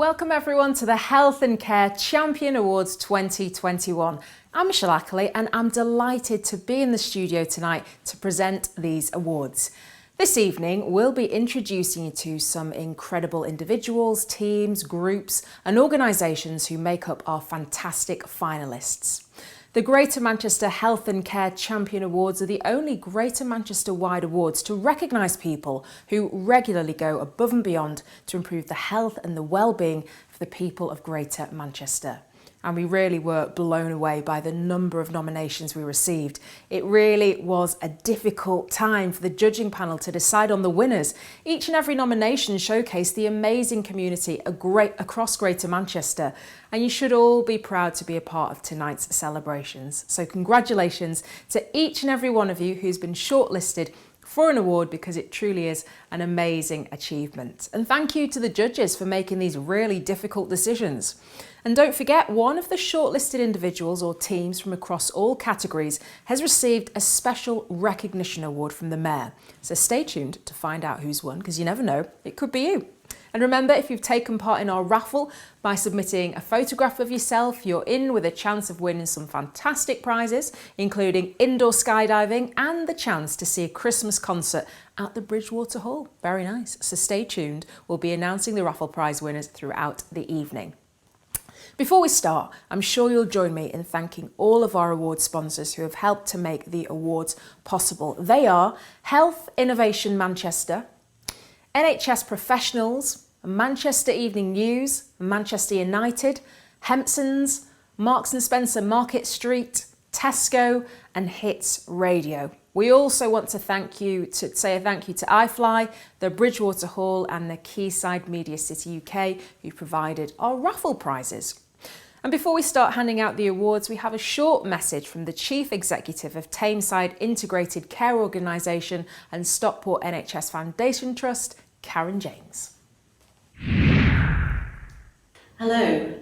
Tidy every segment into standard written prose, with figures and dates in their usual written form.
Welcome everyone to the Health and Care Champion Awards 2021. I'm Michelle Ackley and I'm delighted to be in the studio tonight to present these awards. This evening we'll be introducing you to some incredible individuals, teams, groups and organisations who make up our fantastic finalists. The Greater Manchester Health and Care Champion Awards are the only Greater Manchester-wide awards to recognise people who regularly go above and beyond to improve the health and the well-being for the people of Greater Manchester. And we really were blown away by the number of nominations we received. It really was a difficult time for the judging panel to decide on the winners. Each and every nomination showcased the amazing community across Greater Manchester, and you should all be proud to be a part of tonight's celebrations. So congratulations to each and every one of you who's been shortlisted for an award, because it truly is an amazing achievement. And thank you to the judges for making these really difficult decisions. And don't forget, one of the shortlisted individuals or teams from across all categories has received a special recognition award from the Mayor. So stay tuned to find out who's won, because you never know, it could be you. And remember, if you've taken part in our raffle by submitting a photograph of yourself, you're in with a chance of winning some fantastic prizes, including indoor skydiving and the chance to see a Christmas concert at the Bridgewater Hall. Very nice. So stay tuned. We'll be announcing the raffle prize winners throughout the evening. Before we start, I'm sure you'll join me in thanking all of our award sponsors who have helped to make the awards possible. They are Health Innovation Manchester, NHS Professionals, Manchester Evening News, Manchester United, Hempsons, Marks & Spencer Market Street, Tesco and Hits Radio. We also want to say a thank you to iFly, the Bridgewater Hall and the Quayside Media City UK, who provided our raffle prizes. And before we start handing out the awards, we have a short message from the Chief Executive of Tameside Integrated Care Organisation and Stockport NHS Foundation Trust, Karen James. Hello,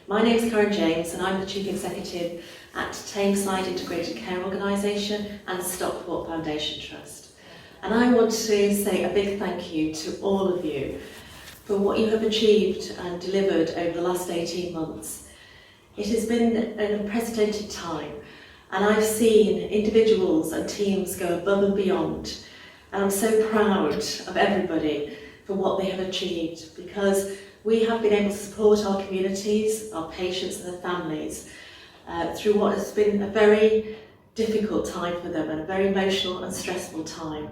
my name is Karen James and I'm the Chief Executive at Tameside Integrated Care Organisation and Stockport Foundation Trust. And I want to say a big thank you to all of you for what you have achieved and delivered over the last 18 months. It has been an unprecedented time, and I've seen individuals and teams go above and beyond, and I'm so proud of everybody for what they have achieved, because we have been able to support our communities, our patients and their families through what has been a very difficult time for them and a very emotional and stressful time.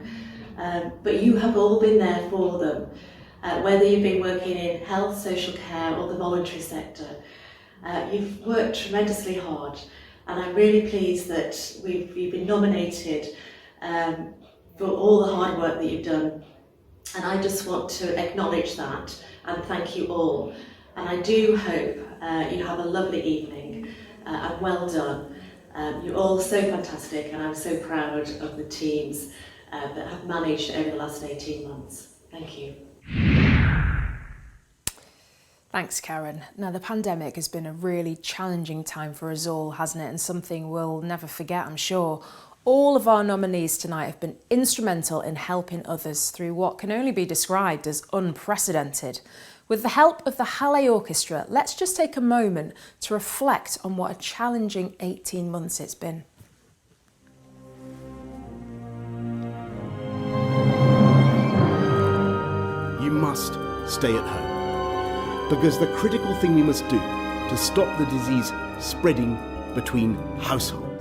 But you have all been there for them. Whether you've been working in health, social care or the voluntary sector, you've worked tremendously hard, and I'm really pleased that you've been nominated for all the hard work that you've done, and I just want to acknowledge that and thank you all. And I do hope you have a lovely evening and well done. You're all so fantastic, and I'm so proud of the teams that have managed over the last 18 months. Thank you. Thanks, Karen. Now, the pandemic has been a really challenging time for us all, hasn't it? And something we'll never forget, I'm sure. All of our nominees tonight have been instrumental in helping others through what can only be described as unprecedented. With the help of the Halle Orchestra, let's just take a moment to reflect on what a challenging 18 months it's been. You must stay at home, because the critical thing we must do to stop the disease spreading between households.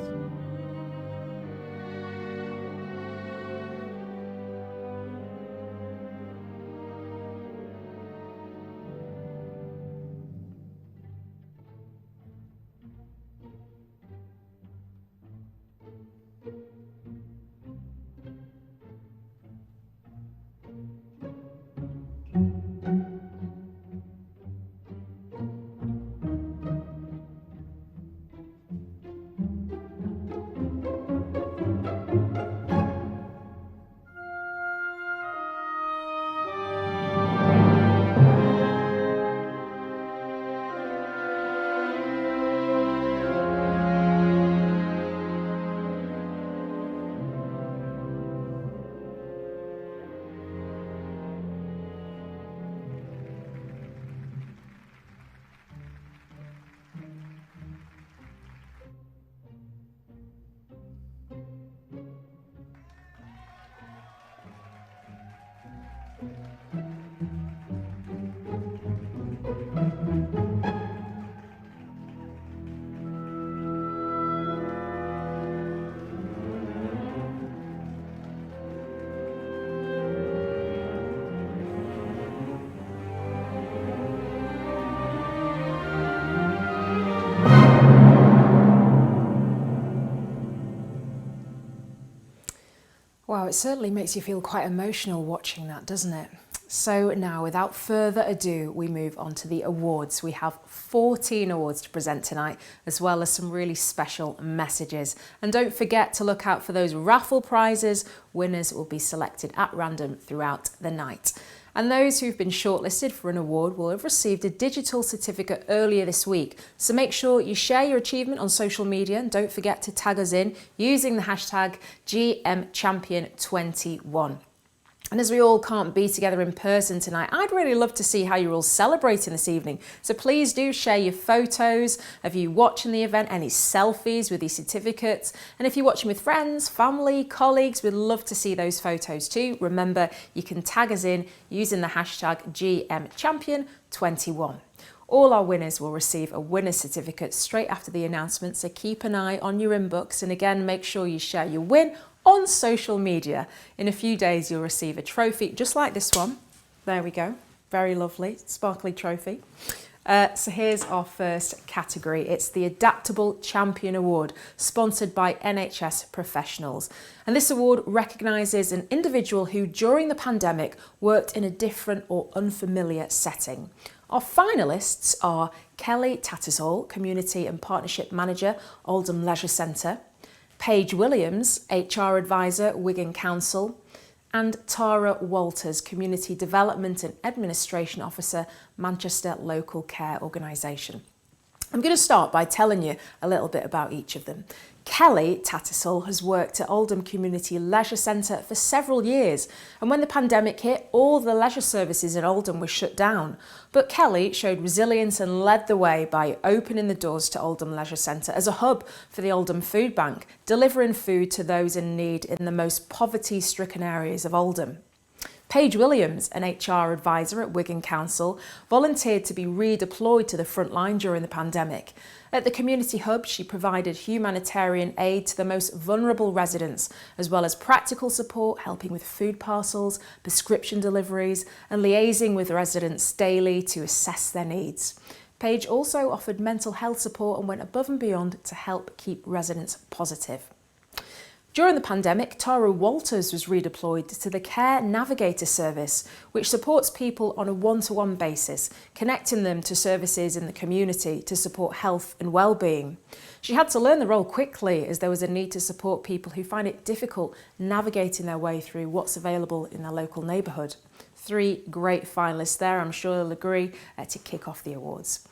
Wow, it certainly makes you feel quite emotional watching that, doesn't it? So now, without further ado, we move on to the awards. We have 14 awards to present tonight, as well as some really special messages. And don't forget to look out for those raffle prizes. Winners will be selected at random throughout the night. And those who've been shortlisted for an award will have received a digital certificate earlier this week. So make sure you share your achievement on social media and don't forget to tag us in using the hashtag GMChampion21. And as we all can't be together in person tonight, I'd really love to see how you're all celebrating this evening. So please do share your photos of you watching the event, any selfies with your certificates. And if you're watching with friends, family, colleagues, we'd love to see those photos too. Remember, you can tag us in using the hashtag GMChampion21. All our winners will receive a winner's certificate straight after the announcement, so keep an eye on your inbox. And again, make sure you share your win on social media. In a few days, you'll receive a trophy just like this one. There we go. Very lovely, sparkly trophy. So here's our first category. It's the Adaptable Champion Award, sponsored by NHS Professionals. And this award recognises an individual who, during the pandemic, worked in a different or unfamiliar setting. Our finalists are Kelly Tattersall, Community and Partnership Manager, Oldham Leisure Centre, Paige Williams, HR Advisor, Wigan Council, and Tara Walters, Community Development and Administration Officer, Manchester Local Care Organisation. I'm going to start by telling you a little bit about each of them. Kelly Tattersall has worked at Oldham Community Leisure Centre for several years, and when the pandemic hit, all the leisure services in Oldham were shut down. But Kelly showed resilience and led the way by opening the doors to Oldham Leisure Centre as a hub for the Oldham Food Bank, delivering food to those in need in the most poverty-stricken areas of Oldham. Paige Williams, an HR advisor at Wigan Council, volunteered to be redeployed to the front line during the pandemic. At the community hub, she provided humanitarian aid to the most vulnerable residents, as well as practical support, helping with food parcels, prescription deliveries, and liaising with residents daily to assess their needs. Paige also offered mental health support and went above and beyond to help keep residents positive. During the pandemic, Tara Walters was redeployed to the Care Navigator service, which supports people on a one-to-one basis, connecting them to services in the community to support health and well-being. She had to learn the role quickly as there was a need to support people who find it difficult navigating their way through what's available in their local neighbourhood. 3 great finalists there, I'm sure you'll agree, to kick off the awards.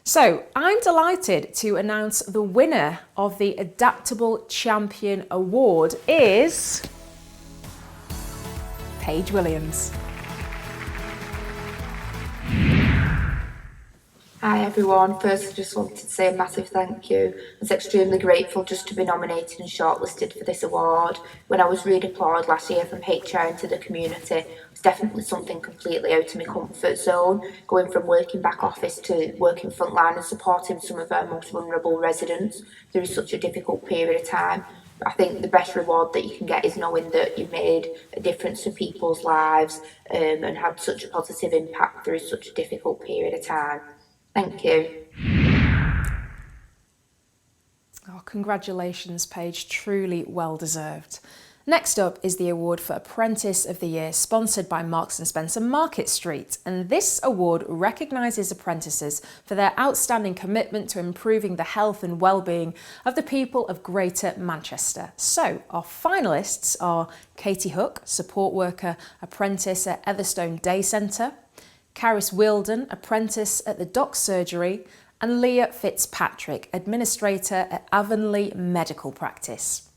So I'm delighted to announce the winner of the Adaptable Champion Award is Paige Williams. Hi everyone, first I just wanted to say a massive thank you. I was extremely grateful just to be nominated and shortlisted for this award. When I was redeployed last year from HR into the community, it was definitely something completely out of my comfort zone, going from working back office to working frontline and supporting some of our most vulnerable residents through such a difficult period of time. I think the best reward that you can get is knowing that you've made a difference to people's lives and had such a positive impact through such a difficult period of time. Thank you. Oh, congratulations, Paige. Truly well deserved. Next up is the award for Apprentice of the Year, sponsored by Marks & Spencer Market Street. And this award recognises apprentices for their outstanding commitment to improving the health and well-being of the people of Greater Manchester. So our finalists are Katie Hook, support worker apprentice at Etherstone Day Centre, Caris Wilden, apprentice at the Dock Surgery, and Leah Fitzpatrick, administrator at Avonlea Medical Practice.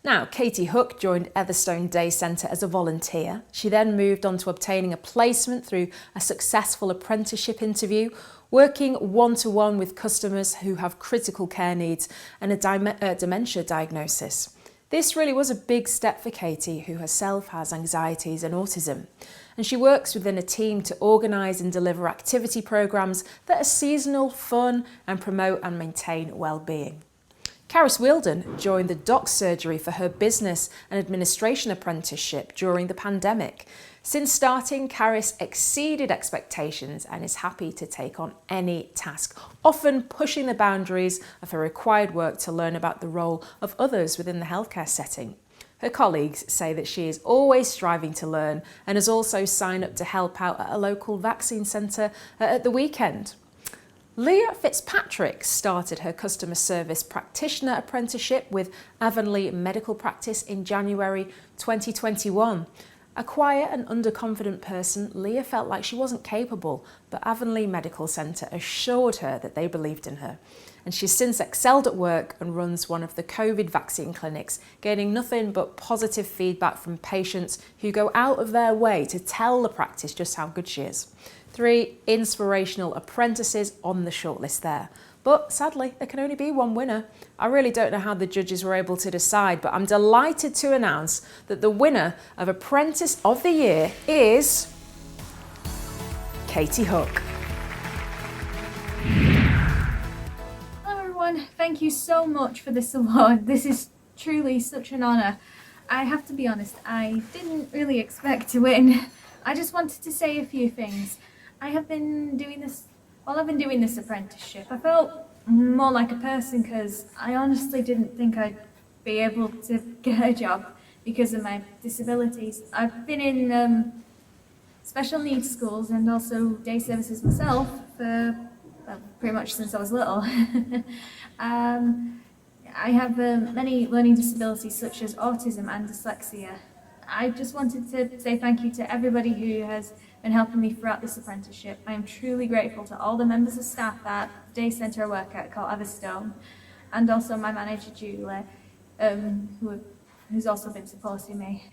Now, Katie Hook joined Etherstone Day Centre as a volunteer. She then moved on to obtaining a placement through a successful apprenticeship interview, working one-to-one with customers who have critical care needs and a dementia diagnosis. This really was a big step for Katie, who herself has anxieties and autism. And she works within a team to organise and deliver activity programmes that are seasonal, fun and promote and maintain well-being. Caris Wheeldon joined the doc surgery for her business and administration apprenticeship during the pandemic. Since starting, Caris exceeded expectations and is happy to take on any task, often pushing the boundaries of her required work to learn about the role of others within the healthcare setting. Her colleagues say that she is always striving to learn and has also signed up to help out at a local vaccine centre at the weekend. Leah Fitzpatrick started her customer service practitioner apprenticeship with Avonlea Medical Practice in January 2021. A quiet and underconfident person, Leah felt like she wasn't capable, but Avonlea Medical Centre assured her that they believed in her. And she's since excelled at work and runs one of the COVID vaccine clinics, gaining nothing but positive feedback from patients who go out of their way to tell the practice just how good she is. 3 inspirational apprentices on the shortlist there. But sadly, there can only be one winner. I really don't know how the judges were able to decide, but I'm delighted to announce that the winner of Apprentice of the Year is Katie Hook. Hello everyone, thank you so much for this award. This is truly such an honour. I have to be honest, I didn't really expect to win. I just wanted to say a few things. While I've been doing this apprenticeship, I felt more like a person because I honestly didn't think I'd be able to get a job because of my disabilities. I've been in special needs schools and also day services myself for pretty much since I was little. I have many learning disabilities such as autism and dyslexia. I just wanted to say thank you to everybody who has been helping me throughout this apprenticeship. I am truly grateful to all the members of staff at the day centre I work at called Everstone, and also my manager Julie, who's also been supporting me.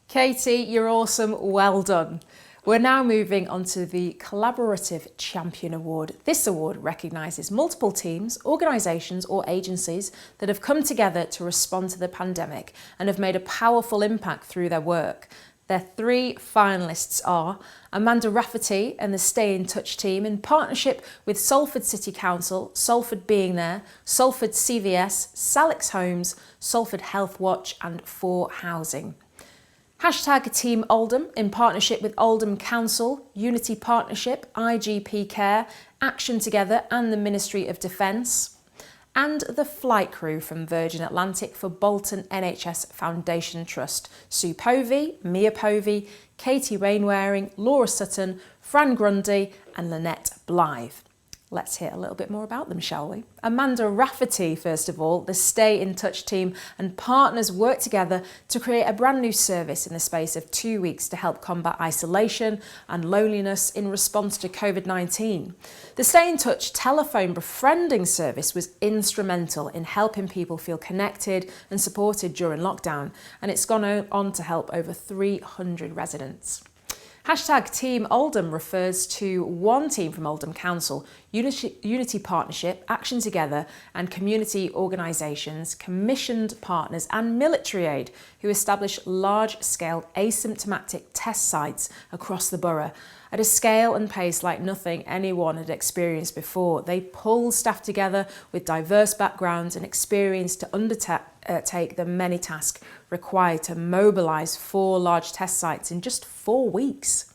Katie, you're awesome, well done. We're now moving on to the Collaborative Champion Award. This award recognises multiple teams, organisations or agencies that have come together to respond to the pandemic and have made a powerful impact through their work. Their 3 finalists are Amanda Rafferty and the Stay in Touch team in partnership with Salford City Council, Salford Being There, Salford CVS, Salix Homes, Salford Health Watch and 4 Housing. #Team Oldham in partnership with Oldham Council, Unity Partnership, IGP Care, Action Together and the Ministry of Defence. And the flight crew from Virgin Atlantic for Bolton NHS Foundation Trust, Sue Povey, Mia Povey, Katie Rainwaring, Laura Sutton, Fran Grundy and Lynette Blythe. Let's hear a little bit more about them, shall we? Amanda Rafferty, first of all, the Stay in Touch team and partners worked together to create a brand new service in the space of 2 weeks to help combat isolation and loneliness in response to COVID-19. The Stay in Touch telephone befriending service was instrumental in helping people feel connected and supported during lockdown, and it's gone on to help over 300 residents. #Team Oldham refers to one team from Oldham Council, Unity Partnership, Action Together and community organisations, commissioned partners and military aid who establish large-scale asymptomatic test sites across the borough. At a scale and pace like nothing anyone had experienced before, they pull staff together with diverse backgrounds and experience to undertake the many tasks required to mobilise 4 large test sites in just 4 weeks.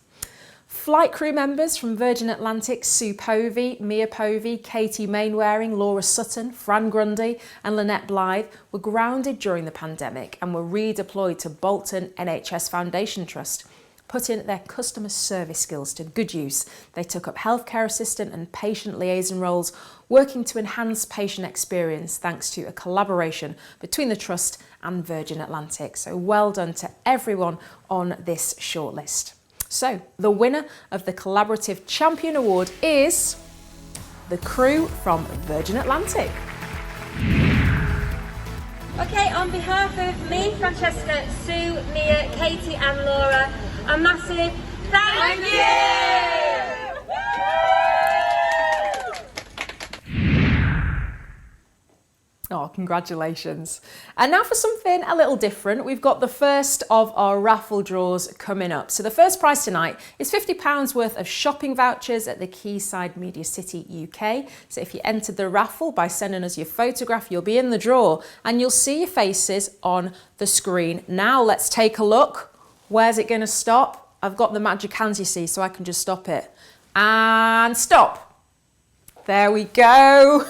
Flight crew members from Virgin Atlantic, Sue Povey, Mia Povey, Katie Mainwaring, Laura Sutton, Fran Grundy and Lynette Blythe were grounded during the pandemic and were redeployed to Bolton NHS Foundation Trust. Putting their customer service skills to good use, they took up healthcare assistant and patient liaison roles, working to enhance patient experience thanks to a collaboration between the Trust and Virgin Atlantic. So well done to everyone on this shortlist. So the winner of the Collaborative Champion Award is the crew from Virgin Atlantic. Okay, on behalf of me, Francesca, Sue, Mia, Katie and Laura, a massive thank you! Oh, congratulations. And now for something a little different. We've got the first of our raffle draws coming up. So the first prize tonight is £50 worth of shopping vouchers at the Quayside Media City UK. So if you entered the raffle by sending us your photograph, you'll be in the draw and you'll see your faces on the screen. Now let's take a look. Where's it going to stop? I've got the magic hands, you see, so I can just stop it. And stop. There we go.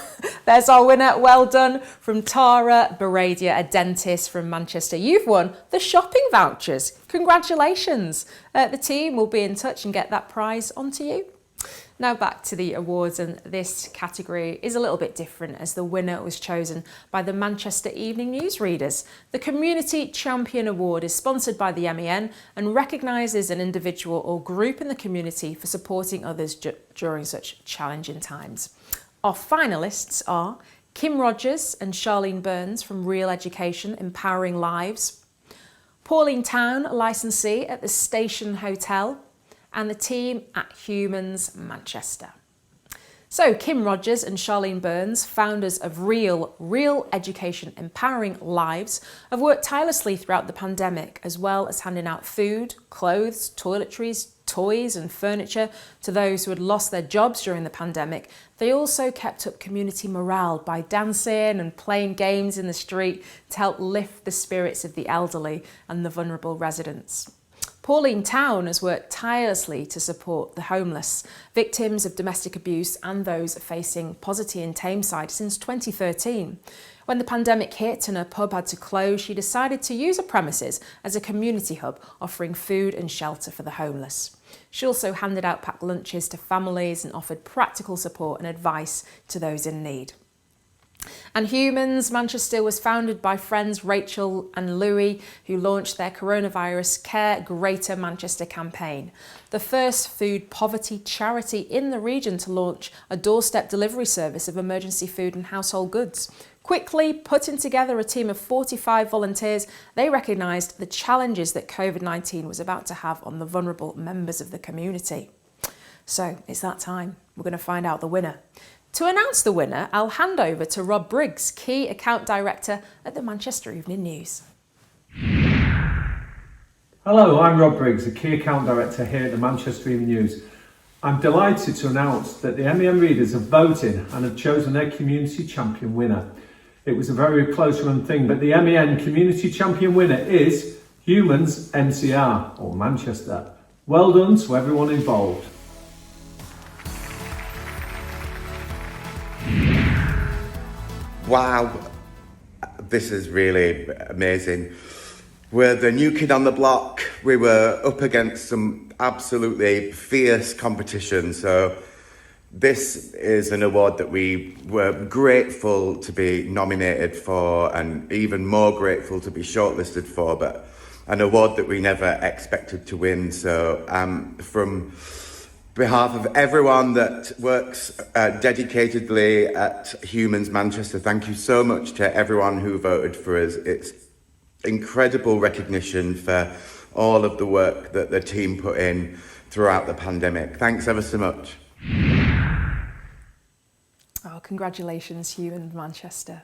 There's our winner. Well done from Tara Baradia, a dentist from Manchester. You've won the shopping vouchers. Congratulations. The team will be in touch and get that prize onto you. Now back to the awards, and this category is a little bit different as the winner was chosen by the Manchester Evening News readers. The Community Champion Award is sponsored by the MEN and recognises an individual or group in the community for supporting others during such challenging times. Our finalists are Kim Rogers and Charlene Burns from Real Education Empowering Lives, Pauline Town, licensee at the Station Hotel, and the team at Humans Manchester. So Kim Rogers and Charlene Burns, founders of Real Education Empowering Lives, have worked tirelessly throughout the pandemic, as well as handing out food, clothes, toiletries, toys and furniture to those who had lost their jobs during the pandemic. They also kept up community morale by dancing and playing games in the street to help lift the spirits of the elderly and the vulnerable residents. Pauline Town has worked tirelessly to support the homeless, victims of domestic abuse and those facing poverty in Tameside since 2013. When the pandemic hit and her pub had to close, she decided to use her premises as a community hub, offering food and shelter for the homeless. She also handed out packed lunches to families and offered practical support and advice to those in need. And Humans Manchester was founded by friends Rachel and Louis, who launched their Coronavirus Care Greater Manchester campaign, the first food poverty charity in the region to launch a doorstep delivery service of emergency food and household goods. Quickly putting together a team of 45 volunteers, they recognised the challenges that COVID-19 was about to have on the vulnerable members of the community. So it's that time. We're going to find out the winner. To announce the winner, I'll hand over to Rob Briggs, Key Account Director at the Manchester Evening News. Hello, I'm Rob Briggs, the Key Account Director here at the Manchester Evening News. I'm delighted to announce that the MEN readers have voted and have chosen their Community Champion winner. It was a very close run thing, but the MEN Community Champion winner is Humans MCR, or Manchester. Well done to everyone involved. Wow, this is really amazing. We're the new kid on the block. We were up against some absolutely fierce competition. So this is an award that we were grateful to be nominated for and even more grateful to be shortlisted for, but an award that we never expected to win. So from behalf of everyone that works dedicatedly at Humans Manchester, thank you so much to everyone who voted for us. It's incredible recognition for all of the work that the team put in throughout the pandemic. Thanks ever so much. Oh, congratulations, Humans Manchester.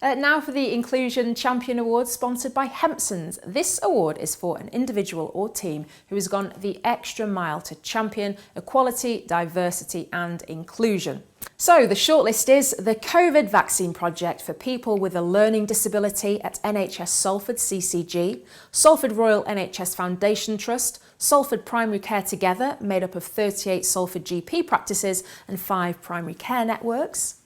Now for the Inclusion Champion Award, sponsored by Hempsons. This award is for an individual or team who has gone the extra mile to champion equality, diversity and inclusion. So the shortlist is the COVID Vaccine Project for people with a learning disability at NHS Salford CCG, Salford Royal NHS Foundation Trust, Salford Primary Care Together, made up of 38 Salford GP practices and 5 primary care networks,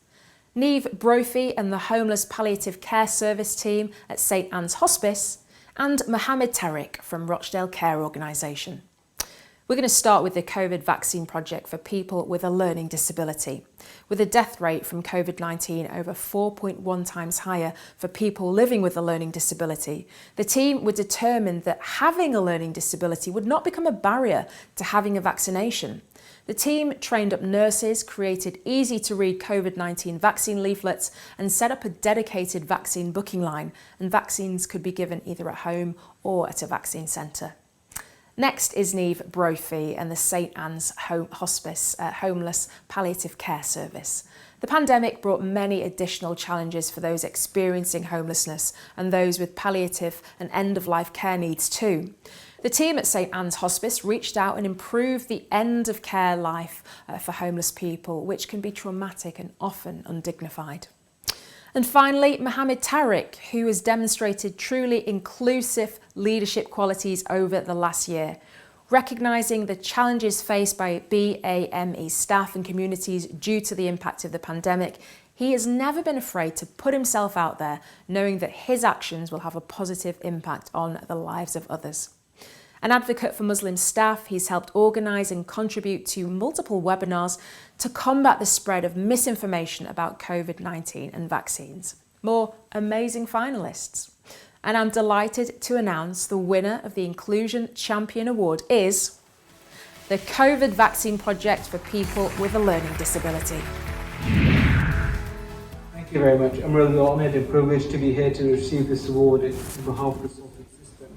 Neve Brophy and the Homeless Palliative Care Service team at St Anne's Hospice, and Mohammed Tariq from Rochdale Care Organisation. We're going to start with the COVID Vaccine Project for people with a learning disability. With a death rate from COVID-19 over 4.1 times higher for people living with a learning disability, the team were determined that having a learning disability would not become a barrier to having a vaccination. The team trained up nurses, created easy-to-read COVID-19 vaccine leaflets and set up a dedicated vaccine booking line, and vaccines could be given either at home or at a vaccine centre. Next is Niamh Brophy and the St Anne's Hospice Homeless Palliative Care Service. The pandemic brought many additional challenges for those experiencing homelessness and those with palliative and end-of-life care needs too. The team at St Anne's Hospice reached out and improved the end-of-care life for homeless people, which can be traumatic and often undignified. And finally, Mohammed Tariq, who has demonstrated truly inclusive leadership qualities over the last year. Recognising the challenges faced by BAME staff and communities due to the impact of the pandemic, he has never been afraid to put himself out there, knowing that his actions will have a positive impact on the lives of others. An advocate for Muslim staff, he's helped organise and contribute to multiple webinars to combat the spread of misinformation about COVID-19 and vaccines. More amazing finalists. And I'm delighted to announce the winner of the Inclusion Champion Award is the COVID Vaccine Project for People with a Learning Disability. Thank you very much. I'm really honoured and privileged to be here to receive this award on behalf of the Salford system.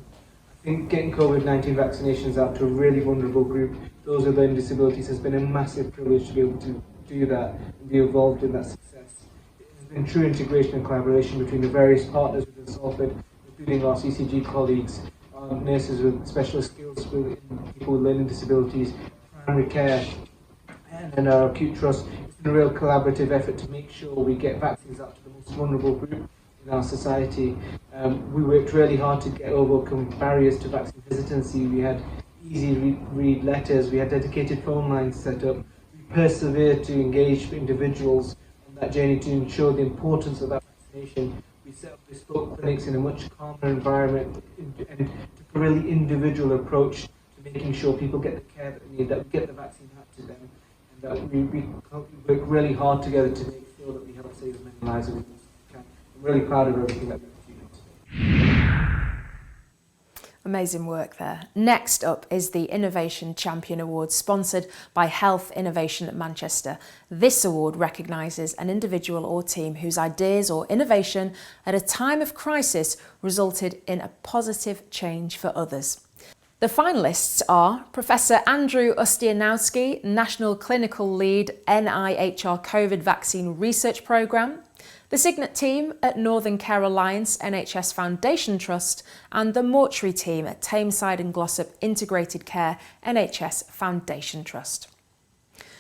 I think getting COVID-19 vaccinations out to a really vulnerable group, those with learning disabilities, has been a massive privilege to be able to do that and be involved in that success. It has been true integration and collaboration between the various partners within Salford, including our CCG colleagues, nurses with specialist skills, people with learning disabilities, primary care, and our acute trust. It's been a real collaborative effort to make sure we get vaccines out to the most vulnerable group in our society. We worked really hard to overcome barriers to vaccine hesitancy. We had easy read letters, we had dedicated phone lines set up. We persevered to engage individuals on that journey to ensure the importance of that vaccination. We set up bespoke clinics in a much calmer environment and took a really individual approach to making sure people get the care that they need, that we get the vaccine out to them, and that we work really hard together to make sure that we help save as many lives as we can. I'm really proud of everything that we've achieved today. Amazing work there. Next up is the Innovation Champion Award, sponsored by Health Innovation at Manchester. This award recognises an individual or team whose ideas or innovation at a time of crisis resulted in a positive change for others. The finalists are Professor Andrew Ustianowski, National Clinical Lead, NIHR COVID Vaccine Research Programme, the Signet team at Northern Care Alliance NHS Foundation Trust, and the Mortuary team at Tameside and Glossop Integrated Care NHS Foundation Trust.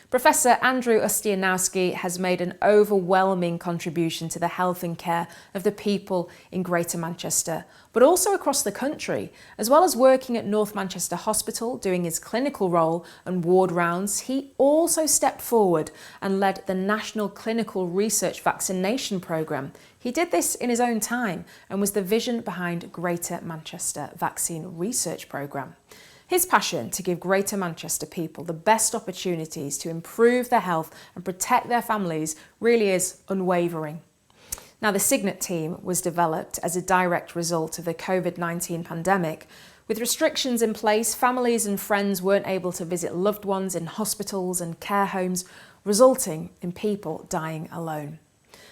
Professor Andrew Ustianowski has made an overwhelming contribution to the health and care of the people in Greater Manchester, but also across the country. As well as working at North Manchester Hospital, doing his clinical role and ward rounds, he also stepped forward and led the National Clinical Research Vaccination Programme. He did this in his own time and was the vision behind Greater Manchester Vaccine Research Programme. His passion to give Greater Manchester people the best opportunities to improve their health and protect their families really is unwavering. Now, the Signet team was developed as a direct result of the COVID-19 pandemic. With restrictions in place, families and friends weren't able to visit loved ones in hospitals and care homes, resulting in people dying alone.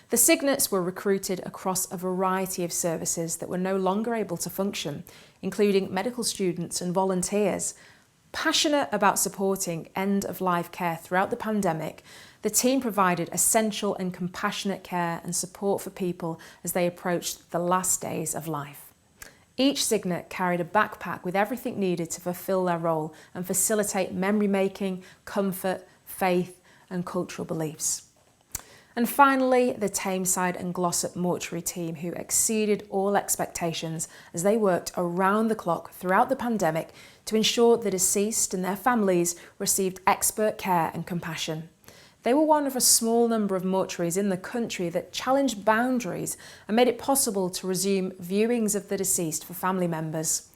The Signets were recruited across a variety of services that were no longer able to function, including medical students and volunteers. Passionate about supporting end-of-life care throughout the pandemic, the team provided essential and compassionate care and support for people as they approached the last days of life. Each Signet carried a backpack with everything needed to fulfil their role and facilitate memory making, comfort, faith, and cultural beliefs. And finally, the Tameside and Glossop Mortuary team, who exceeded all expectations as they worked around the clock throughout the pandemic to ensure the deceased and their families received expert care and compassion. They were one of a small number of mortuaries in the country that challenged boundaries and made it possible to resume viewings of the deceased for family members.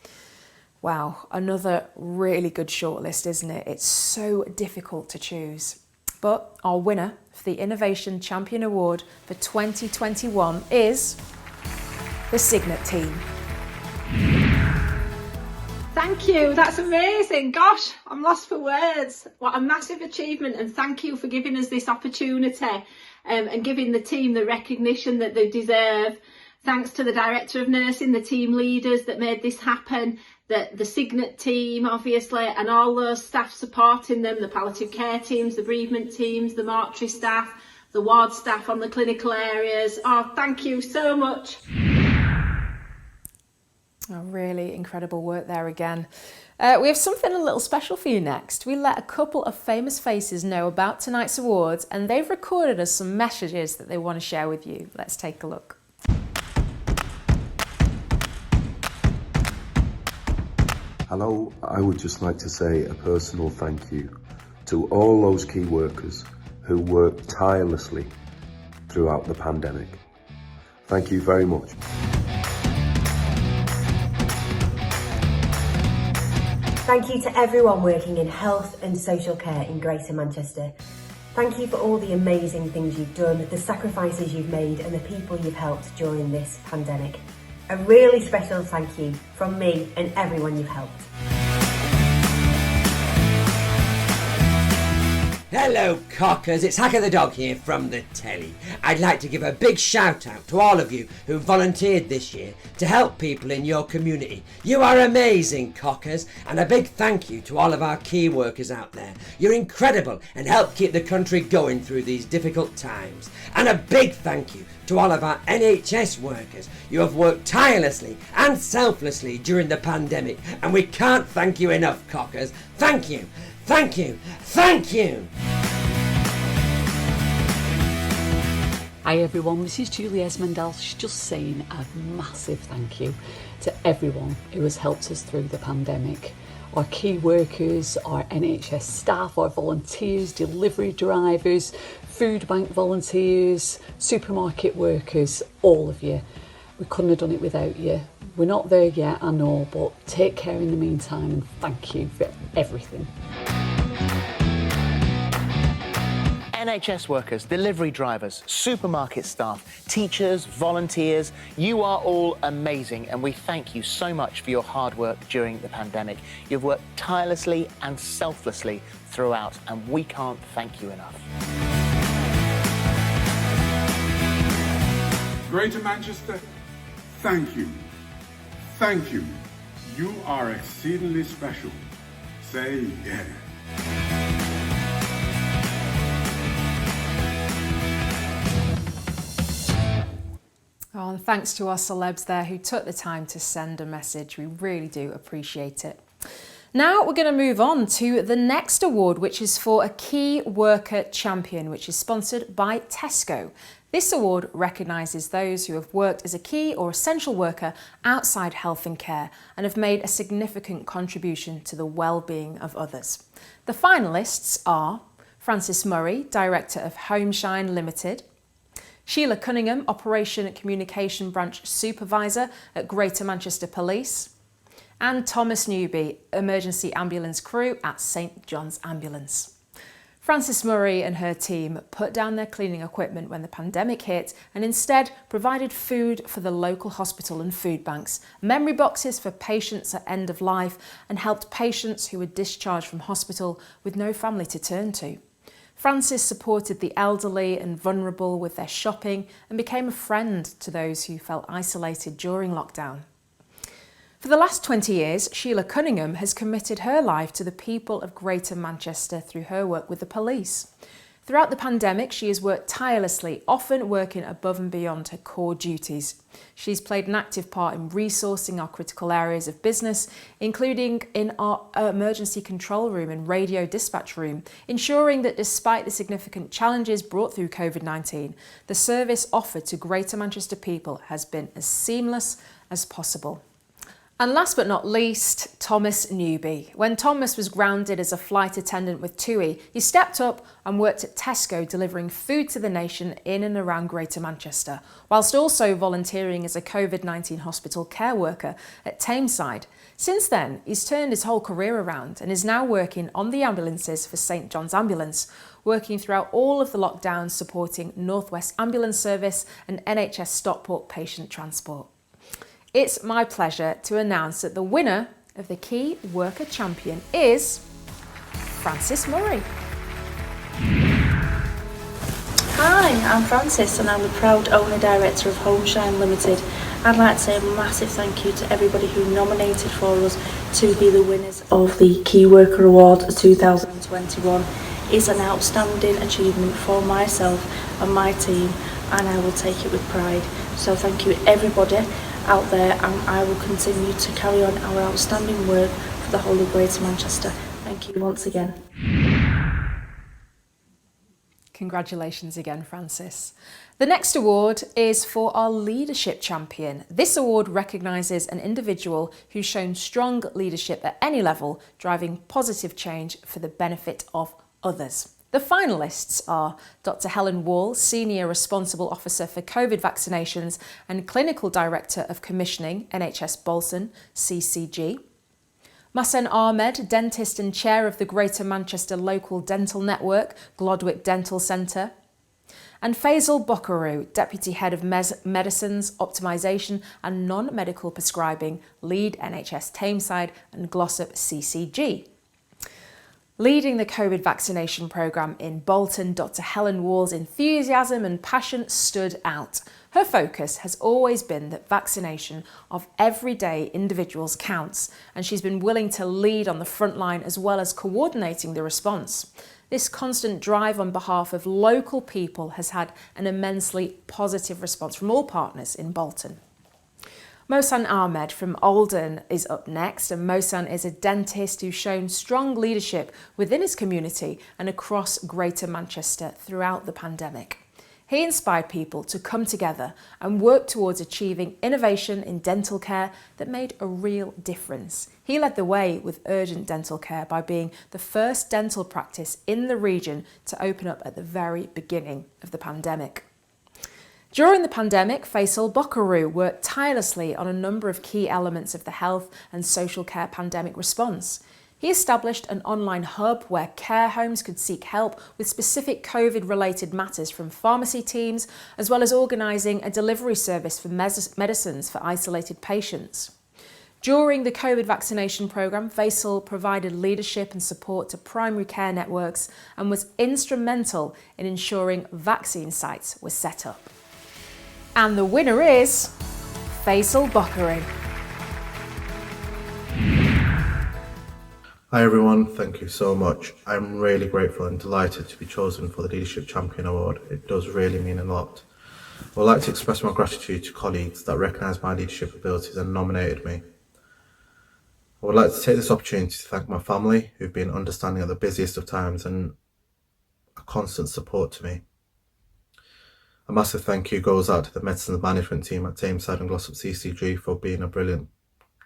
Wow, another really good shortlist, isn't it? It's so difficult to choose. But our winner for the Innovation Champion Award for 2021 is the Signet team. Thank you, that's amazing. Gosh, I'm lost for words. What a massive achievement, and thank you for giving us this opportunity and giving the team the recognition that they deserve. Thanks to the Director of Nursing, the team leaders that made this happen, the Signet team, obviously, and all those staff supporting them, the palliative care teams, the bereavement teams, the mortuary staff, the ward staff on the clinical areas. Oh, thank you so much. Oh, really incredible work there again. We have something a little special for you next. We let a couple of famous faces know about tonight's awards, and they've recorded us some messages that they want to share with you. Let's take a look. Hello, I would just like to say a personal thank you to all those key workers who worked tirelessly throughout the pandemic. Thank you very much. Thank you to everyone working in health and social care in Greater Manchester. Thank you for all the amazing things you've done, the sacrifices you've made and the people you've helped during this pandemic. A really special thank you from me and everyone you've helped. Hello cockers, it's Hacker the Dog here from the telly. I'd like to give a big shout out to all of you who volunteered this year to help people in your community. You are amazing cockers, and a big thank you to all of our key workers out there. You're incredible and help keep the country going through these difficult times. And a big thank you to all of our NHS workers. You have worked tirelessly and selflessly during the pandemic, and we can't thank you enough cockers. Thank you. Thank you! Thank you! Hi everyone, this is Julie Esmondale. She's just saying a massive thank you to everyone who has helped us through the pandemic. Our key workers, our NHS staff, our volunteers, delivery drivers, food bank volunteers, supermarket workers, all of you. We couldn't have done it without you. We're not there yet, I know, but take care in the meantime and thank you for everything. NHS workers, delivery drivers, supermarket staff, teachers, volunteers, you are all amazing and we thank you so much for your hard work during the pandemic. You've worked tirelessly and selflessly throughout and we can't thank you enough. Greater Manchester, thank you. Thank you. You are exceedingly special. Say yeah. Oh, and thanks to our celebs there who took the time to send a message. We really do appreciate it. Now we're going to move on to the next award, which is for a Key Worker Champion, which is sponsored by Tesco. This award recognises those who have worked as a key or essential worker outside health and care and have made a significant contribution to the well-being of others. The finalists are Francis Murray, Director of Homeshine Limited, Sheila Cunningham, Operation Communication Branch Supervisor at Greater Manchester Police, and Thomas Newby, Emergency Ambulance Crew at St John's Ambulance. Francis Murray and her team put down their cleaning equipment when the pandemic hit and instead provided food for the local hospital and food banks, memory boxes for patients at end of life, and helped patients who were discharged from hospital with no family to turn to. Francis supported the elderly and vulnerable with their shopping and became a friend to those who felt isolated during lockdown. For the last 20 years, Sheila Cunningham has committed her life to the people of Greater Manchester through her work with the police. Throughout the pandemic, she has worked tirelessly, often working above and beyond her core duties. She's played an active part in resourcing our critical areas of business, including in our emergency control room and radio dispatch room, ensuring that despite the significant challenges brought through COVID-19, the service offered to Greater Manchester people has been as seamless as possible. And last but not least, Thomas Newby. When Thomas was grounded as a flight attendant with TUI, he stepped up and worked at Tesco delivering food to the nation in and around Greater Manchester, whilst also volunteering as a COVID-19 hospital care worker at Tameside. Since then, he's turned his whole career around and is now working on the ambulances for St John's Ambulance, working throughout all of the lockdowns supporting North West Ambulance Service and NHS Stockport patient transport. It's my pleasure to announce that the winner of the Key Worker Champion is Francis Murray. Hi, I'm Frances and I'm the proud owner-director of Homeshine Limited. I'd like to say a massive thank you to everybody who nominated for us to be the winners of the Key Worker Award 2021. It's an outstanding achievement for myself and my team, and I will take it with pride. So thank you everybody out there, and I will continue to carry on our outstanding work for the whole of Greater Manchester. Thank you once again. Congratulations again, Frances. The next award is for our Leadership Champion. This award recognises an individual who's shown strong leadership at any level, driving positive change for the benefit of others. The finalists are Dr. Helen Wall, Senior Responsible Officer for COVID Vaccinations and Clinical Director of Commissioning, NHS Bolton, CCG. Mohsen Ahmed, Dentist and Chair of the Greater Manchester Local Dental Network, Glodwick Dental Centre. And Faisal Bokaru, Deputy Head of Medicines, Optimisation and Non-Medical Prescribing, Lead NHS Tameside and Glossop CCG. Leading the COVID vaccination programme in Bolton, Dr. Helen Wall's enthusiasm and passion stood out. Her focus has always been that vaccination of everyday individuals counts, and she's been willing to lead on the front line as well as coordinating the response. This constant drive on behalf of local people has had an immensely positive response from all partners in Bolton. Mohsen Ahmed from Oldham is up next, and Mohsen is a dentist who's shown strong leadership within his community and across Greater Manchester throughout the pandemic. He inspired people to come together and work towards achieving innovation in dental care that made a real difference. He led the way with urgent dental care by being the first dental practice in the region to open up at the very beginning of the pandemic. During the pandemic, Faisal Bokaru worked tirelessly on a number of key elements of the health and social care pandemic response. He established an online hub where care homes could seek help with specific COVID-related matters from pharmacy teams, as well as organising a delivery service for medicines for isolated patients. During the COVID vaccination programme, Faisal provided leadership and support to primary care networks and was instrumental in ensuring vaccine sites were set up. And the winner is Faisal Bokaru. Hi everyone, thank you so much. I'm really grateful and delighted to be chosen for the Leadership Champion Award. It does really mean a lot. I would like to express my gratitude to colleagues that recognise my leadership abilities and nominated me. I would like to take this opportunity to thank my family, who've been understanding at the busiest of times and a constant support to me. A massive thank you goes out to the medicines management team at Tameside and Glossop CCG for being a brilliant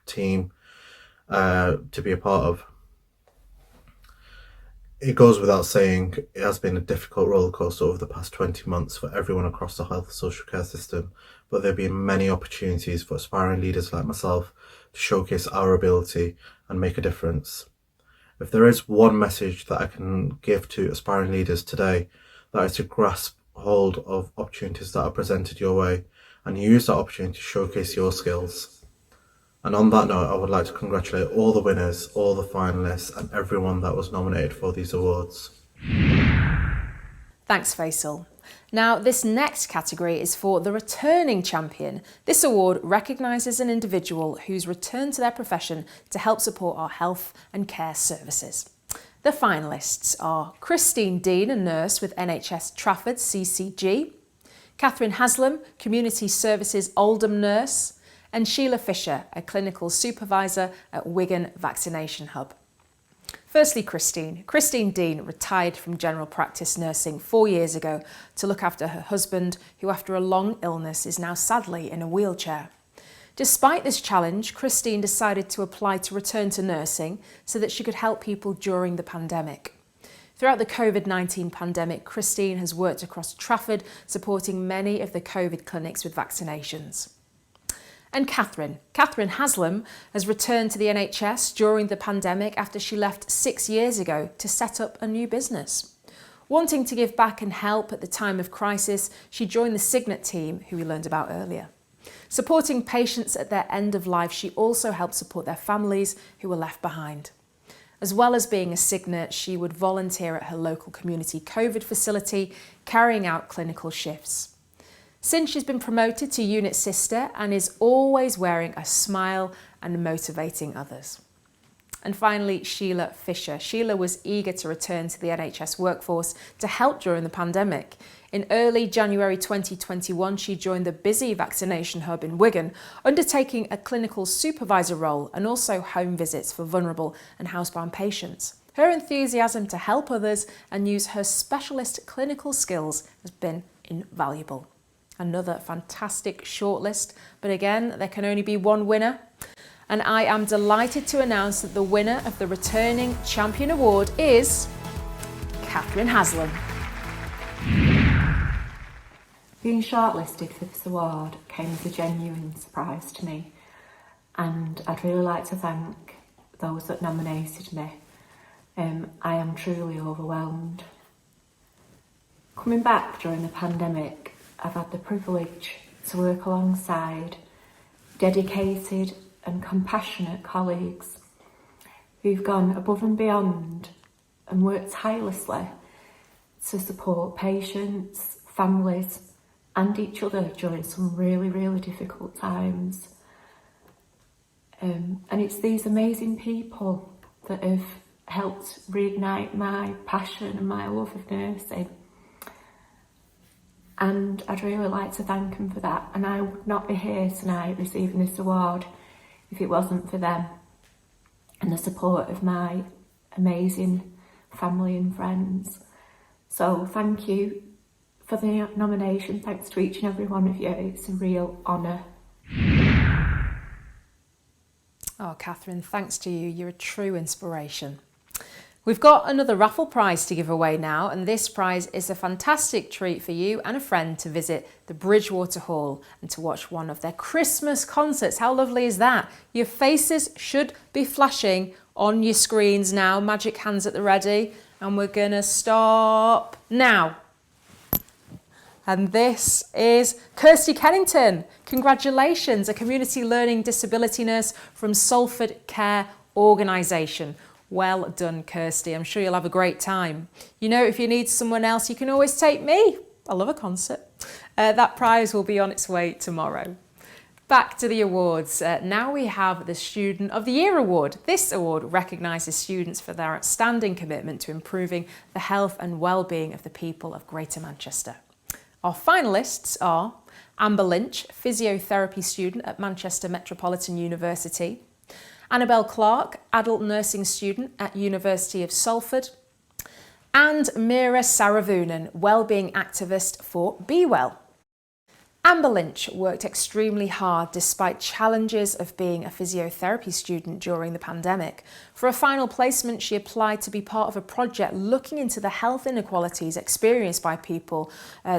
team to be a part of. It goes without saying, it has been a difficult rollercoaster over the past 20 months for everyone across the health and social care system, but there have been many opportunities for aspiring leaders like myself to showcase our ability and make a difference. If there is one message that I can give to aspiring leaders today, that is to grasp hold of opportunities that are presented your way and use that opportunity to showcase your skills. And on that note, I would like to congratulate all the winners, all the finalists and everyone that was nominated for these awards. Thanks, Faisal. Now, this next category is for the returning champion. This award recognises an individual who's returned to their profession to help support our health and care services. The finalists are Christine Dean, a nurse with NHS Trafford CCG, Catherine Haslam, Community Services Oldham nurse, and Sheila Fisher, a clinical supervisor at Wigan Vaccination Hub. Firstly, Christine. Christine Dean retired from general practice nursing 4 years ago to look after her husband, who after a long illness is now sadly in a wheelchair. Despite this challenge, Christine decided to apply to return to nursing so that she could help people during the pandemic. Throughout the COVID-19 pandemic, Christine has worked across Trafford, supporting many of the COVID clinics with vaccinations. And Catherine Haslam has returned to the NHS during the pandemic after she left 6 years ago to set up a new business. Wanting to give back and help at the time of crisis, she joined the Signet team, who we learned about earlier. Supporting patients at their end of life, she also helped support their families who were left behind. As well as being a Cygnet, she would volunteer at her local community COVID facility, carrying out clinical shifts. Since she's been promoted to unit sister and is always wearing a smile and motivating others. And finally, Sheila Fisher. Sheila was eager to return to the NHS workforce to help during the pandemic. In early January 2021, she joined the busy vaccination hub in Wigan, undertaking a clinical supervisor role and also home visits for vulnerable and housebound patients. Her enthusiasm to help others and use her specialist clinical skills has been invaluable. Another fantastic shortlist, but again, there can only be one winner. And I am delighted to announce that the winner of the Returning Champion Award is Catherine Haslam. Being shortlisted for this award came as a genuine surprise to me, and I'd really like to thank those that nominated me. I am truly overwhelmed. Coming back during the pandemic, I've had the privilege to work alongside dedicated and compassionate colleagues who've gone above and beyond and worked tirelessly to support patients, families and each other during some really, really difficult times. And it's these amazing people that have helped reignite my passion and my love of nursing. And I'd really like to thank them for that. And I would not be here tonight receiving this award if it wasn't for them and the support of my amazing family and friends. So thank you for the nomination. Thanks to each and every one of you. It's a real honour. Oh, Catherine, thanks to you. You're a true inspiration. We've got another raffle prize to give away now, and this prize is a fantastic treat for you and a friend to visit the Bridgewater Hall and to watch one of their Christmas concerts. How lovely is that? Your faces should be flashing on your screens now. Magic hands at the ready, and we're gonna stop now. And this is Kirsty Kennington. Congratulations, a community learning disability nurse from Salford Care Organisation. Well done, Kirsty. I'm sure you'll have a great time. You know, if you need someone else, you can always take me. I love a concert. That prize will be on its way tomorrow. Back to the awards. Now we have the Student of the Year Award. This award recognises students for their outstanding commitment to improving the health and well-being of the people of Greater Manchester. Our finalists are Amber Lynch, physiotherapy student at Manchester Metropolitan University, Annabelle Clark, adult nursing student at University of Salford, and Mira Saravunan, wellbeing activist for Be Well. Amber Lynch worked extremely hard despite challenges of being a physiotherapy student during the pandemic. For a final placement, she applied to be part of a project looking into the health inequalities experienced by people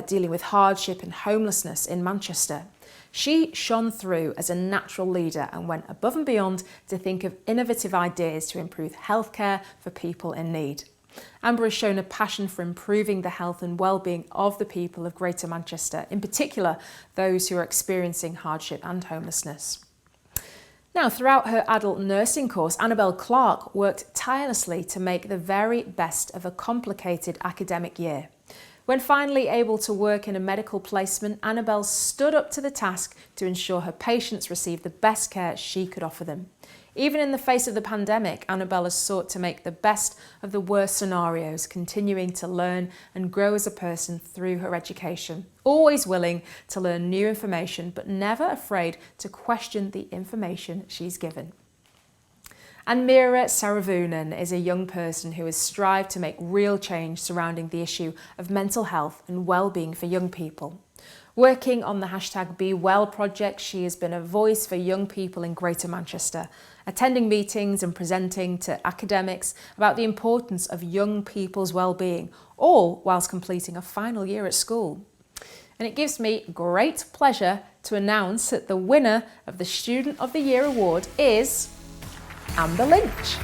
dealing with hardship and homelessness in Manchester. She shone through as a natural leader and went above and beyond to think of innovative ideas to improve healthcare for people in need. Amber has shown a passion for improving the health and well-being of the people of Greater Manchester, in particular those who are experiencing hardship and homelessness. Now, throughout her adult nursing course, Annabelle Clark worked tirelessly to make the very best of a complicated academic year. When finally able to work in a medical placement, Annabelle stood up to the task to ensure her patients received the best care she could offer them. Even in the face of the pandemic, Annabelle has sought to make the best of the worst scenarios, continuing to learn and grow as a person through her education. Always willing to learn new information, but never afraid to question the information she's given. And Mira Saravunan is a young person who has strived to make real change surrounding the issue of mental health and well-being for young people. Working on the #BeWell project, she has been a voice for young people in Greater Manchester, attending meetings and presenting to academics about the importance of young people's well-being, all whilst completing a final year at school. And it gives me great pleasure to announce that the winner of the Student of the Year Award is Amber Lynch.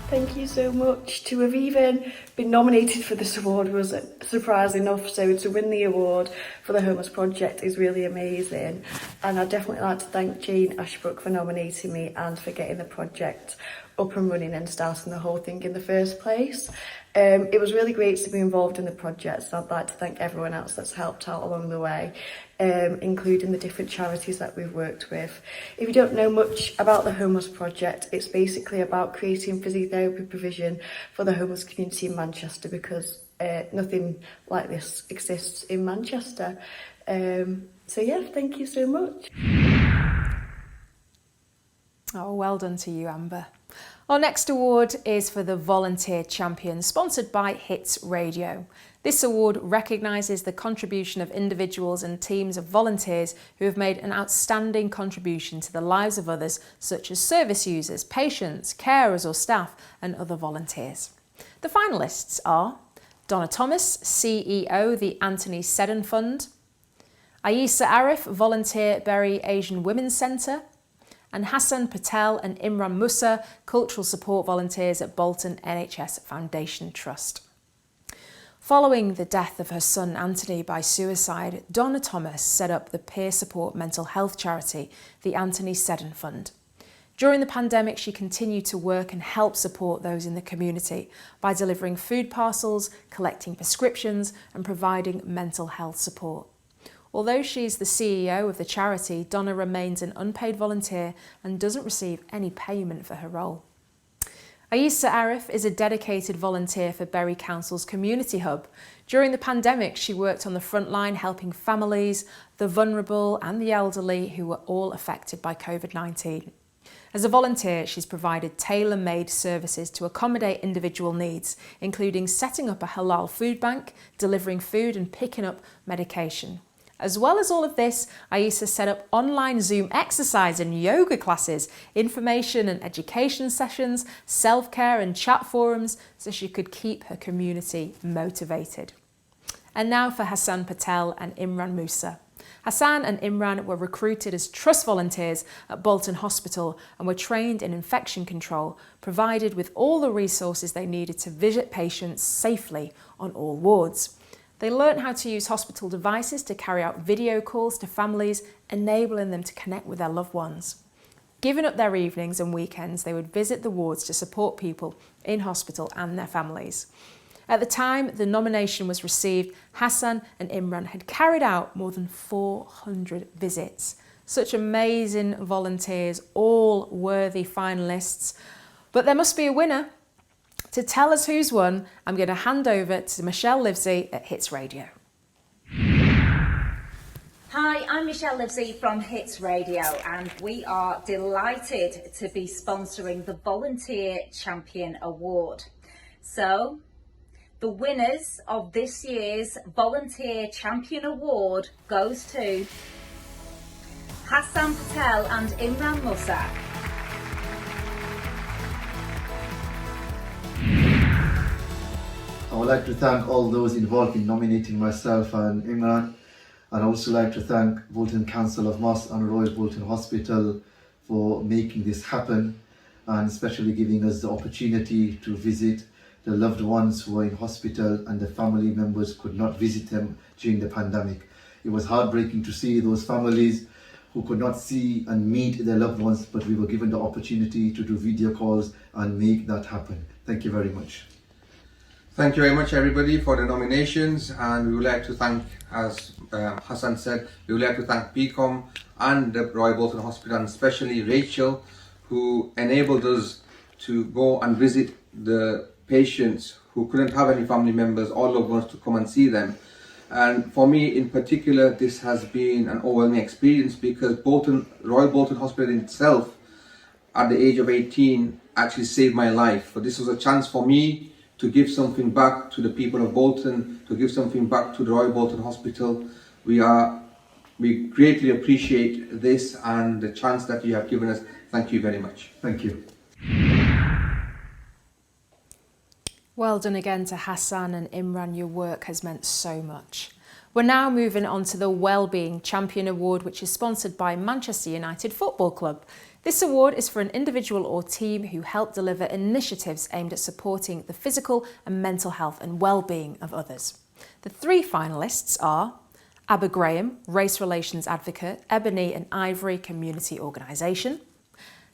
Thank you so much. To have even been nominated for this award was a surprise enough, so to win the award for the Homeless Project is really amazing. And I'd definitely like to thank Jane Ashbrook for nominating me and for getting the project up and running and starting the whole thing in the first place. It was really great to be involved in the project, so I'd like to thank everyone else that's helped out along the way, including the different charities that we've worked with. If you don't know much about the Homeless Project, it's basically about creating physiotherapy provision for the homeless community in Manchester, because nothing like this exists in Manchester. So yeah, thank you so much. Oh, well done to you, Amber. Our next award is for the Volunteer Champion, sponsored by Hits Radio. This award recognises the contribution of individuals and teams of volunteers who have made an outstanding contribution to the lives of others, such as service users, patients, carers or staff, and other volunteers. The finalists are Donna Thomas, CEO, the Anthony Seddon Fund; Aisa Arif, volunteer, Bury Asian Women's Centre; and Hassan Patel and Imran Musa, cultural support volunteers at Bolton NHS Foundation Trust. Following the death of her son Anthony by suicide, Donna Thomas set up the peer support mental health charity, the Anthony Seddon Fund. During the pandemic, she continued to work and help support those in the community by delivering food parcels, collecting prescriptions and providing mental health support. Although she's the CEO of the charity, Donna remains an unpaid volunteer and doesn't receive any payment for her role. Aisa Arif is a dedicated volunteer for Bury Council's Community Hub. During the pandemic, she worked on the front line helping families, the vulnerable and the elderly who were all affected by COVID-19. As a volunteer, she's provided tailor-made services to accommodate individual needs, including setting up a halal food bank, delivering food and picking up medication. As well as all of this, Aisa set up online Zoom exercise and yoga classes, information and education sessions, self-care and chat forums, so she could keep her community motivated. And now for Hassan Patel and Imran Musa. Hassan and Imran were recruited as trust volunteers at Bolton Hospital and were trained in infection control, provided with all the resources they needed to visit patients safely on all wards. They learnt how to use hospital devices to carry out video calls to families, enabling them to connect with their loved ones. Giving up their evenings and weekends, they would visit the wards to support people in hospital and their families. At the time the nomination was received, Hassan and Imran had carried out more than 400 visits. Such amazing volunteers, all worthy finalists. But there must be a winner. To tell us who's won, I'm going to hand over to Michelle Livesey at Hits Radio. Hi, I'm Michelle Livesey from Hits Radio, and we are delighted to be sponsoring the Volunteer Champion Award. So, the winners of this year's Volunteer Champion Award goes to Hassan Patel and Imran Musa. I would like to thank all those involved in nominating myself and Imran. I'd also like to thank Bolton Council of Moss and Royal Bolton Hospital for making this happen, and especially giving us the opportunity to visit the loved ones who were in hospital and the family members could not visit them during the pandemic. It was heartbreaking to see those families who could not see and meet their loved ones, but we were given the opportunity to do video calls and make that happen. Thank you very much. Thank you very much everybody for the nominations, and we would like to thank, as Hassan said, we would like to thank PCOM and the Royal Bolton Hospital, and especially Rachel, who enabled us to go and visit the patients who couldn't have any family members or loved ones to come and see them. And for me in particular, this has been an overwhelming experience, because Royal Bolton Hospital itself, at the age of 18, actually saved my life. So this was a chance for me to give something back to the people of Bolton, to give something back to the Royal Bolton Hospital. We greatly appreciate this and the chance that you have given us. Thank you very much. Thank you. Well done again to Hassan and Imran. Your work has meant so much. We're now moving on to the Wellbeing Champion Award, which is sponsored by Manchester United Football Club. This award is for an individual or team who help deliver initiatives aimed at supporting the physical and mental health and well-being of others. The 3 finalists are Abba Graham, Race Relations Advocate, Ebony and Ivory Community Organisation,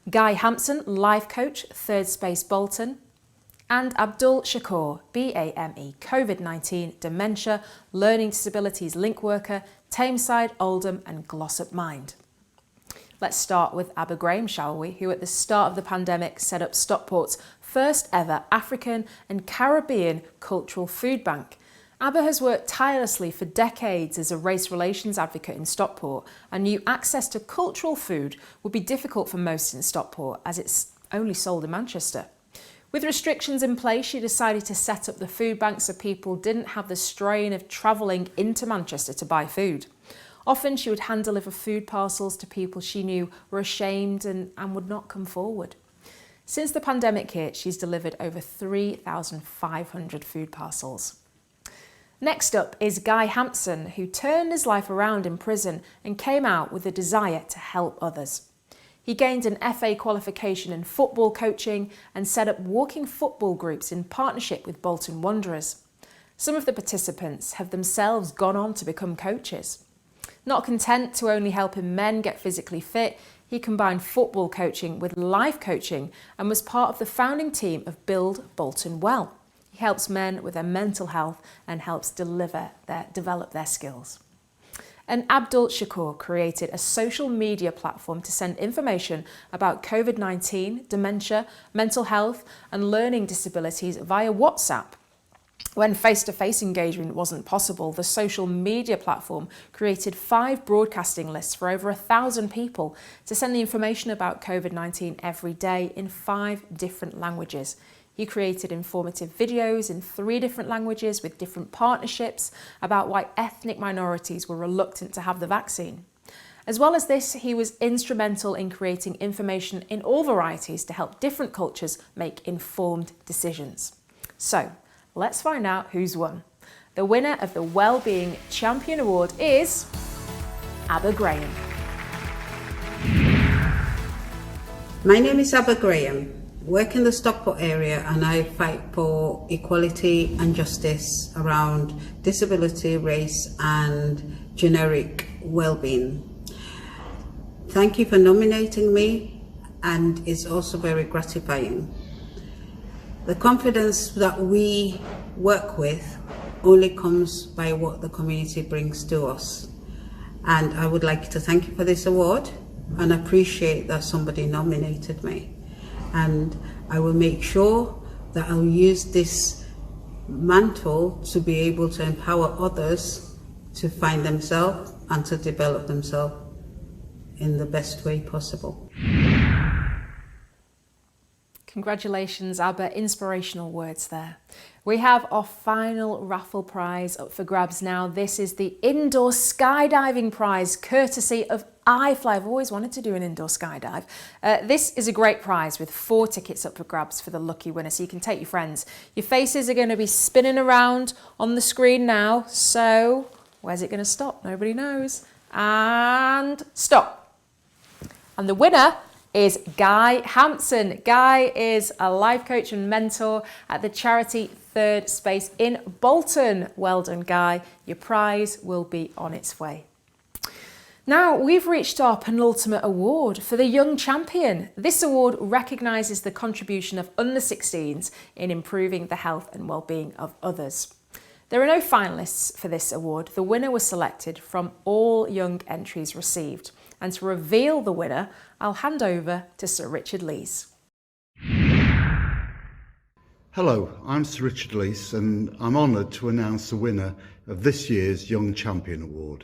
Guy Hampson, Life Coach, Third Space Bolton, and Abdul Shakur, BAME, COVID-19, Dementia, Learning Disabilities Link Worker, Tameside, Oldham and Glossop Mind. Let's start with Abba Graham, shall we, who at the start of the pandemic set up Stockport's first ever African and Caribbean cultural food bank. Abba has worked tirelessly for decades as a race relations advocate in Stockport and knew access to cultural food would be difficult for most in Stockport as it's only sold in Manchester. With restrictions in place, she decided to set up the food bank so people didn't have the strain of travelling into Manchester to buy food. Often she would hand deliver food parcels to people she knew were ashamed and would not come forward. Since the pandemic hit, she's delivered over 3,500 food parcels. Next up is Guy Hampson, who turned his life around in prison and came out with a desire to help others. He gained an FA qualification in football coaching and set up walking football groups in partnership with Bolton Wanderers. Some of the participants have themselves gone on to become coaches. Not content to only helping men get physically fit, he combined football coaching with life coaching and was part of the founding team of Build Bolton Well. He helps men with their mental health and helps develop their skills. And Abdul Shakur created a social media platform to send information about COVID-19, dementia, mental health and learning disabilities via WhatsApp. When face-to-face engagement wasn't possible, the social media platform created 5 broadcasting lists for over 1,000 people to send the information about COVID-19 every day in 5 different languages. He created informative videos in 3 different languages with different partnerships about why ethnic minorities were reluctant to have the vaccine. As well as this, he was instrumental in creating information in all varieties to help different cultures make informed decisions. So, let's find out who's won. The winner of the Wellbeing Champion Award is Abba Graham. My name is Abba Graham. Work in the Stockport area and I fight for equality and justice around disability, race and generic well-being. Thank you for nominating me, and it's also very gratifying. The confidence that we work with only comes by what the community brings to us. And I would like to thank you for this award and appreciate that somebody nominated me. And I will make sure that I'll use this mantle to be able to empower others to find themselves and to develop themselves in the best way possible. Congratulations, Abba. Inspirational words there. We have our final raffle prize up for grabs now. This is the indoor skydiving prize, courtesy of iFly. I've always wanted to do an indoor skydive. This is a great prize with 4 tickets up for grabs for the lucky winner, so you can take your friends. Your faces are going to be spinning around on the screen now, so where's it going to stop? Nobody knows. And stop. And the winner is Guy Hampson. Guy is a life coach and mentor at the charity Third Space in Bolton. Well done, Guy. Your prize will be on its way. Now, we've reached our penultimate award for the Young Champion. This award recognises the contribution of under-16s in improving the health and well-being of others. There are no finalists for this award. The winner was selected from all young entries received. And to reveal the winner, I'll hand over to Sir Richard Lees. Hello, I'm Sir Richard Lees and I'm honoured to announce the winner of this year's Young Champion Award.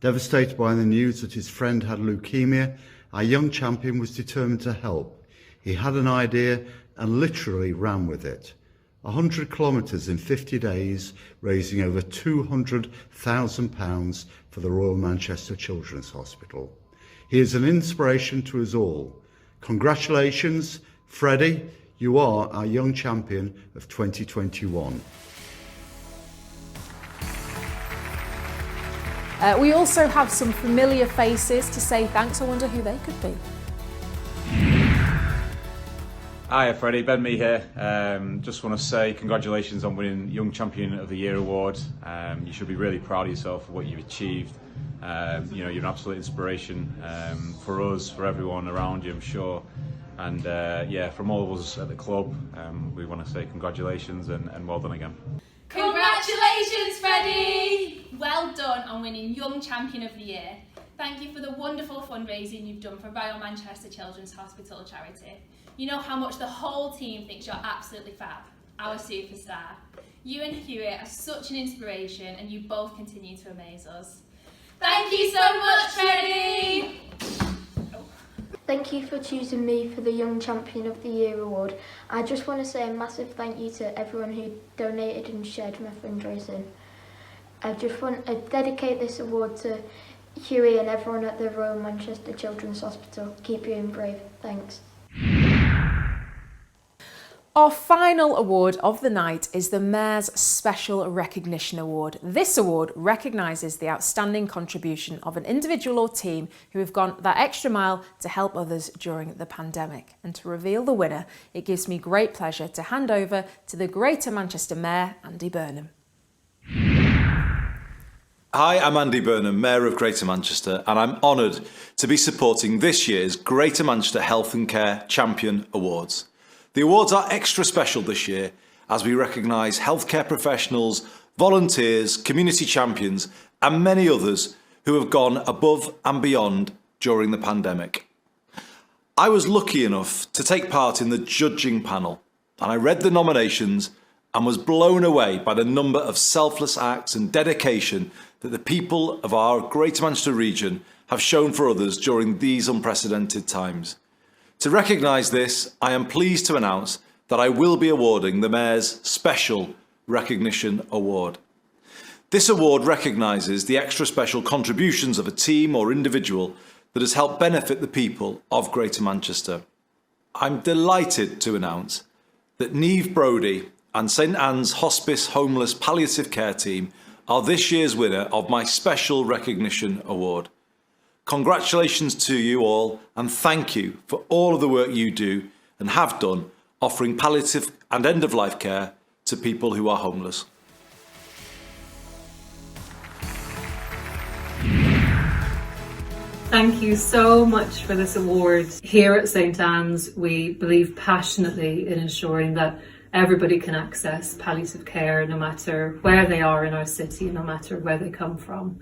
Devastated by the news that his friend had leukemia, our young champion was determined to help. He had an idea and literally ran with it. 100 kilometres in 50 days, raising over £200,000 for the Royal Manchester Children's Hospital. He is an inspiration to us all. Congratulations, Freddie, you are our young champion of 2021. We also have some familiar faces to say thanks. I wonder who they could be. Hiya Freddie, Ben Mee here. Just want to say congratulations on winning Young Champion of the Year award. You should be really proud of yourself for what you've achieved. You know, you're an absolute inspiration for us, for everyone around you, I'm sure. And yeah, from all of us at the club, we want to say congratulations and well done again. Congratulations, Freddie! Well done on winning Young Champion of the Year. Thank you for the wonderful fundraising you've done for Royal Manchester Children's Hospital charity. You know how much the whole team thinks you're absolutely fab, our superstar. You and Hewitt are such an inspiration and you both continue to amaze us. Thank you so much, Freddie! Thank you for choosing me for the Young Champion of the Year award. I just want to say a massive thank you to everyone who donated and shared my fundraising. I just want to dedicate this award to Huey and everyone at the Royal Manchester Children's Hospital. Keep being brave. Thanks. Our final award of the night is the Mayor's Special Recognition Award. This award recognises the outstanding contribution of an individual or team who have gone that extra mile to help others during the pandemic. And to reveal the winner, it gives me great pleasure to hand over to the Greater Manchester Mayor, Andy Burnham. Hi, I'm Andy Burnham, Mayor of Greater Manchester, and I'm honoured to be supporting this year's Greater Manchester Health and Care Champion Awards. The awards are extra special this year as we recognise healthcare professionals, volunteers, community champions and many others who have gone above and beyond during the pandemic. I was lucky enough to take part in the judging panel and I read the nominations and was blown away by the number of selfless acts and dedication that the people of our Greater Manchester region have shown for others during these unprecedented times. To recognise this, I am pleased to announce that I will be awarding the Mayor's Special Recognition Award. This award recognises the extra special contributions of a team or individual that has helped benefit the people of Greater Manchester. I'm delighted to announce that Niamh Brodie and St Anne's Hospice Homeless Palliative Care Team are this year's winner of my Special Recognition Award. Congratulations to you all and thank you for all of the work you do and have done offering palliative and end-of-life care to people who are homeless. Thank you so much for this award. Here at St Anne's, we believe passionately in ensuring that everybody can access palliative care no matter where they are in our city, no matter where they come from.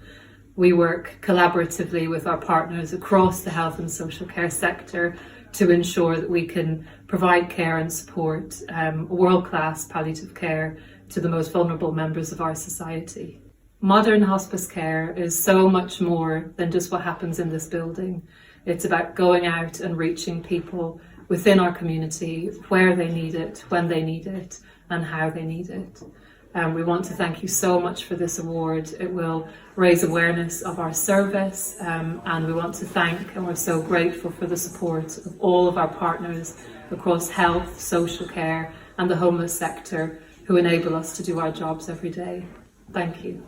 We work collaboratively with our partners across the health and social care sector to ensure that we can provide care and support world-class palliative care to the most vulnerable members of our society. Modern hospice care is so much more than just what happens in this building. It's about going out and reaching people within our community where they need it, when they need it, and how they need it. We want to thank you so much for this award. It will raise awareness of our service and we want to thank and we're so grateful for the support of all of our partners across health, social care and the homeless sector who enable us to do our jobs every day. Thank you.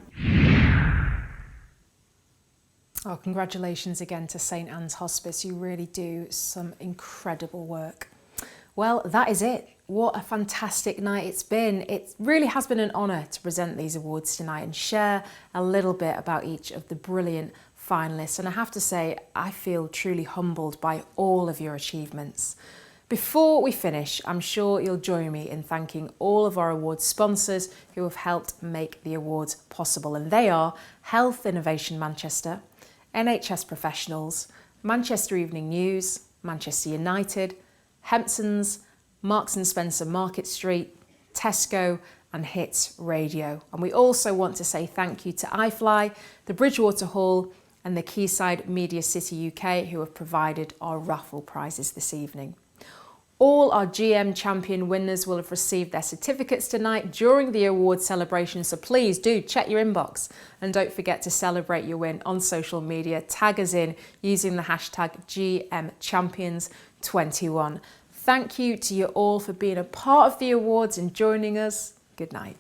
Oh, congratulations again to St Anne's Hospice. You really do some incredible work. Well, that is it. What a fantastic night it's been. It really has been an honour to present these awards tonight and share a little bit about each of the brilliant finalists. And I have to say, I feel truly humbled by all of your achievements. Before we finish, I'm sure you'll join me in thanking all of our awards sponsors who have helped make the awards possible. And they are Health Innovation Manchester, NHS Professionals, Manchester Evening News, Manchester United, Hempsons, Marks & Spencer Market Street, Tesco and Hits Radio. And we also want to say thank you to iFly, the Bridgewater Hall and the Quayside Media City UK who have provided our raffle prizes this evening. All our GM Champion winners will have received their certificates tonight during the awards celebration, so please do check your inbox and don't forget to celebrate your win on social media. Tag us in using the hashtag GMChampions21. Thank you to you all for being a part of the awards and joining us. Good night.